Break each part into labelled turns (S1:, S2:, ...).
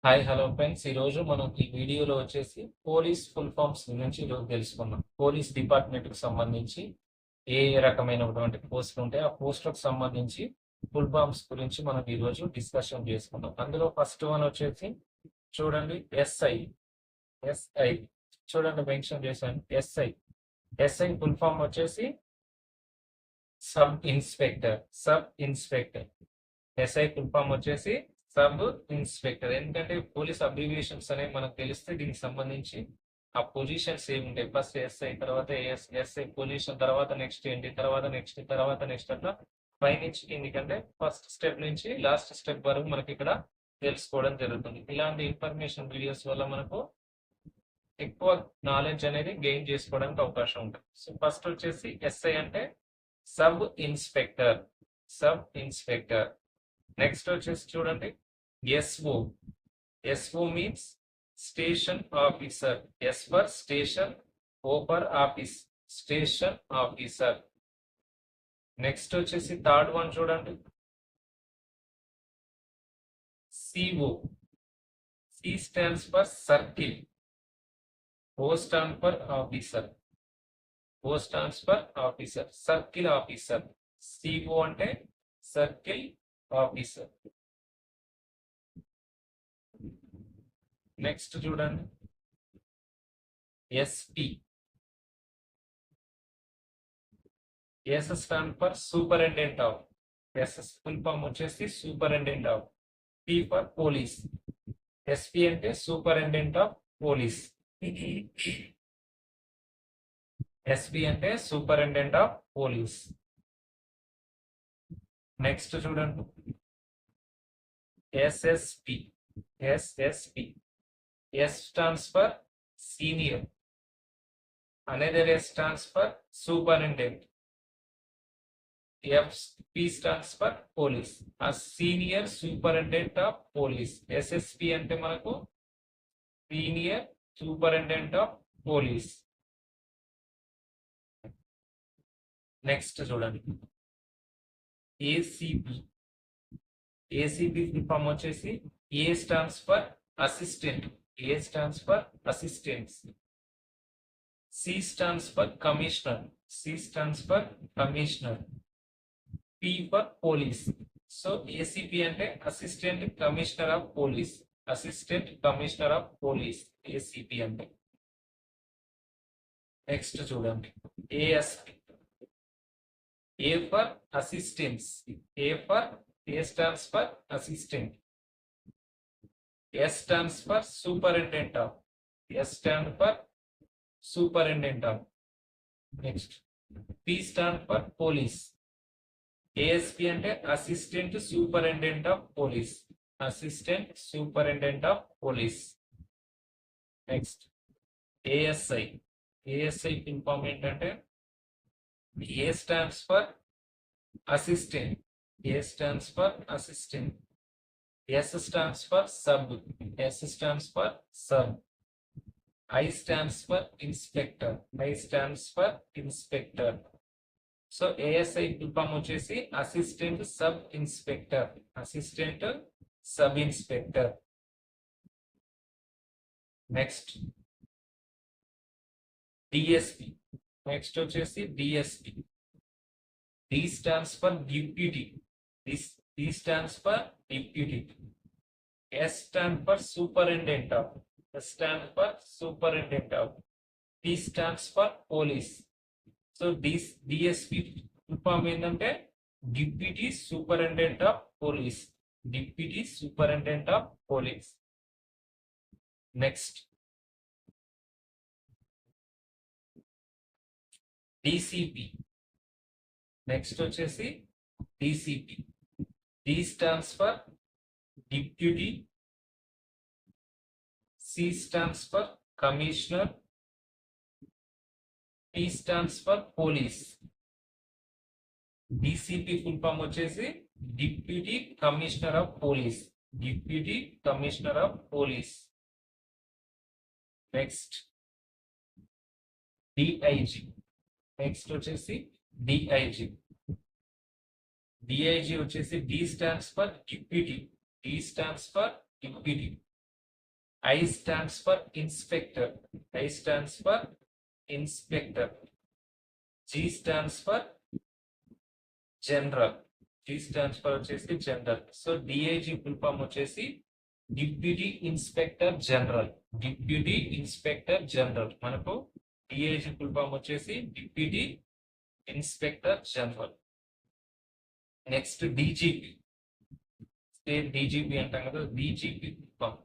S1: Hi hello friends. ఈరోజు మనం ఈ వీడియోలో వచ్చేసి పోలీస్ ఫుల్ ఫామ్స్ గురించి ఈరోజు తెలుసుకుందాం. పోలీస్ డిపార్ట్మెంట్కి సంబంధించి ఏ ఏ రకమైనటువంటి పోస్టులు ఉంటాయి, ఆ పోస్టులకు సంబంధించి ఫుల్ ఫామ్స్ గురించి మనం ఈరోజు డిస్కషన్ చేసుకుందాం. అందులో ఫస్ట్ వన్ వచ్చేసి చూడండి, ఎస్ఐ. ఎస్ఐ చూడండి, మెన్షన్ చేశాను ఎస్ఐ. ఎస్ఐ ఫుల్ ఫామ్ వచ్చేసి sub inspector. Sub inspector. SI full form వచ్చేసి సబ్ ఇన్స్పెక్టర్. ఎందుకంటే పోలీస్ అబ్రివియేషన్స్ అనేవి మనకు తెలిస్తే దీనికి సంబంధించి ఆ పొజిషన్స్ ఏముంటాయి, ఫస్ట్ ఎస్ఐ, తర్వాత ఎస్ఐ పొజిషన్, తర్వాత నెక్స్ట్ ఏంటి, తర్వాత నెక్స్ట్, తర్వాత నెక్స్ట్, అట్లా పై నుంచి కిందికంటే ఫస్ట్ స్టెప్ నుంచి లాస్ట్ స్టెప్ వరకు మనకి ఇక్కడ తెలుసుకోవడం జరుగుతుంది. ఇలాంటి ఇన్ఫర్మేషన్ వీడియోస్ వల్ల మనకు ఎక్కువ నాలెడ్జ్ అనేది గెయిన్ చేసుకోవడానికి అవకాశం ఉంటుంది. సో ఫస్ట్ వచ్చేసి ఎస్ఐ అంటే sub inspector. Sub inspector. Next వచ్చేసి చూడండి, SO. SO means station officer. S for station, O for office, station officer. Next వచ్చేసి థర్డ్ వన్ చూడండి, CO. C stands for circle, O stand for officer. O stands for officer, circle officer. CO అంటే circle officer. Next చూడండి, SP. S stand for superintendent of. S full form వచ్చేసి superintendent of. P for police. SP అంటే superintendent of police. SP అంటే superintendent of police. Next చూడండి, SSP. SSP. Yes stands for senior. Another S stands for superintendent. FP stands for police. A senior superintendent of police. SSP అంటే మనకు senior superintendent of police. Next చూడండి, ACP. ACP full form వచ్చేసి ఏ stands for assistant. A stands for assistants. C stands for commissioner. C stands for commissioner. P for police. So ACP అంటే assistant commissioner of police. Assistant commissioner of police. ACP అంటే. Next చూడండి, ASP. A for assistance. A stands for assistant. S stands for superintendent of. S stand for superintendent of. Next, P stand for police. ASP అంటే assistant superintendent of police. Assistant superintendent of police. Next, ASI. ASI full form ఏంటంటే A stands for assistant. A stands for assistant. S stands for sub. S stands for sub. I stands for inspector. I stands for inspector. So ASI full form వచ్చేసి assistant sub inspector. Assistant sub inspector. Next, DSP. Next వచ్చేసి DSP. D stands for deputy. D stands for deputy. S stand for superintendent of. S stand for superintendent of. P stands for police. So this DSP full form ఏంటంటే deputy superintendent of police. Deputy superintendent of police. Next, DCP. Next వచ్చేసి DCP. D stands for deputy. C stands for commissioner. P stands for police. DCP full form వచ్చేసి deputy commissioner of police. Deputy commissioner of police. Next, DIG. Next వచ్చేసి DIG. DIG వచ్చేసి D stands for deputy. D stands for deputy. I stands for inspector. I stands for inspector. G stands for general. G stands for వచ్చేసి general. So DIG full form వచ్చేసి deputy inspector general. Deputy inspector general. మనకు DIG full form వచ్చేసి deputy inspector general. Next DGP. State DGP అంటాం కదా, DGP full form.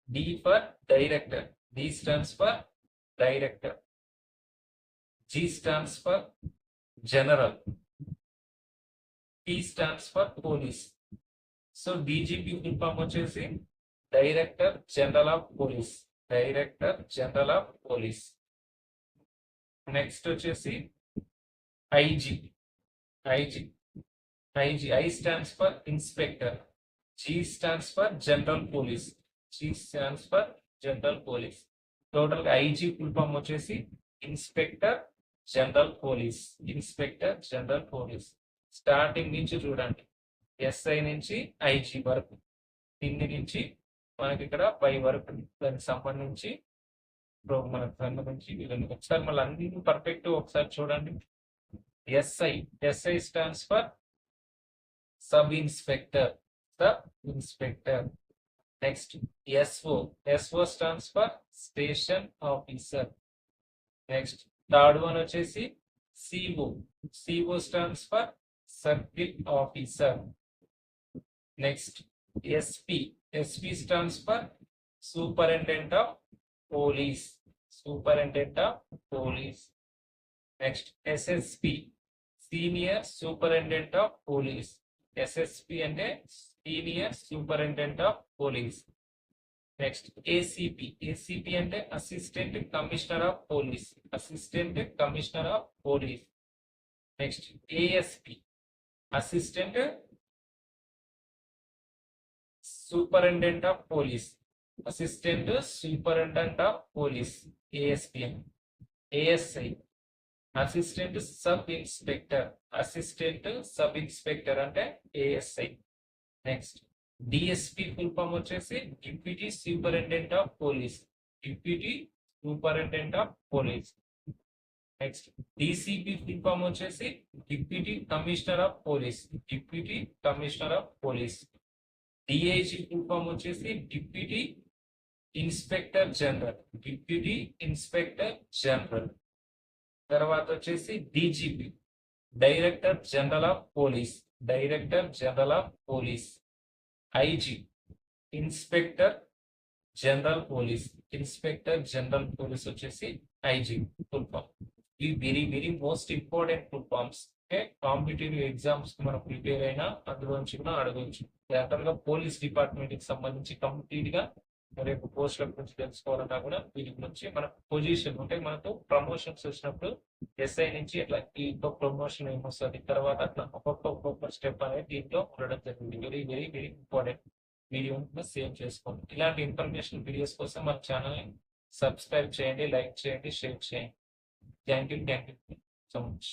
S1: D for director. D stands for director. G stands for general. P stands for police. So DGP full form వచ్చేసి director general of police. Director general of police. Next వచ్చేసి IG. IG. IG. I stands for inspector. G stands for general police. G stands for general police. Total గా IG full form వచ్చేసి inspector general police. Inspector general police. Starting నుంచి చూడండి, SI నుంచి IG వరకు, కింది నుంచి మనకి ఇక్కడ పై వరకు దానికి సంబంధించి మనకు సంబంధించి ఒకసారి మళ్ళీ అన్ని పర్ఫెక్ట్ ఒకసారి చూడండి. SI stands for sub inspector. Sub inspector. Next SO stands for station officer. Next third one వచ్చేసి CO stands for circle officer. Next SP stands for superintendent of police. Superintendent of police. Next SSP senior superintendent of police. SSP అంటే senior superintendent of police. Next ACP అంటే assistant commissioner of police. Assistant commissioner of police. Next ASP assistant superintendent of police. Assistant superintendent of police. ASP. ASI assistant sub inspector. Assistant sub inspector అంటే ASI. Next DSP full form వచ్చేసి deputy superintendent of police. Deputy superintendent of police. Next DCP full form వచ్చేసి deputy commissioner of police. Deputy commissioner of police. DIG full form వచ్చేసి deputy inspector general. Deputy inspector general. తర్వాత వచ్చేసి DGP director general of police. Director general of police. IG inspector general police. Inspector general police వచ్చేసి IG full form. ఇవి very very most important full forms. Competitive exams మనం prepare అయినా అందులోంచి కూడా అడగవచ్చు. General గా పోలీస్ డిపార్ట్మెంట్ కి సంబంధించి కంప్లీట్ గా రేపు పోస్టుల గురించి తెలుసుకోవాలన్నా కూడా వీటి గురించి మన పొజిషన్ అంటే మనకు ప్రమోషన్స్ వచ్చినప్పుడు SI నుంచి అట్లా ఇంకో ప్రమోషన్ ఏమొస్తుంది, తర్వాత అట్లా ఒక్కొక్క స్టెప్ అనేది దీంట్లో ఉండడం జరిగింది. Very very very important. Video save చేసుకోండి. ఇలాంటి ఇన్ఫర్మేషన్ వీడియోస్ కోసం మన ఛానల్ని సబ్స్క్రైబ్ చేయండి, లైక్ చేయండి, షేర్ చేయండి. Thank you so much.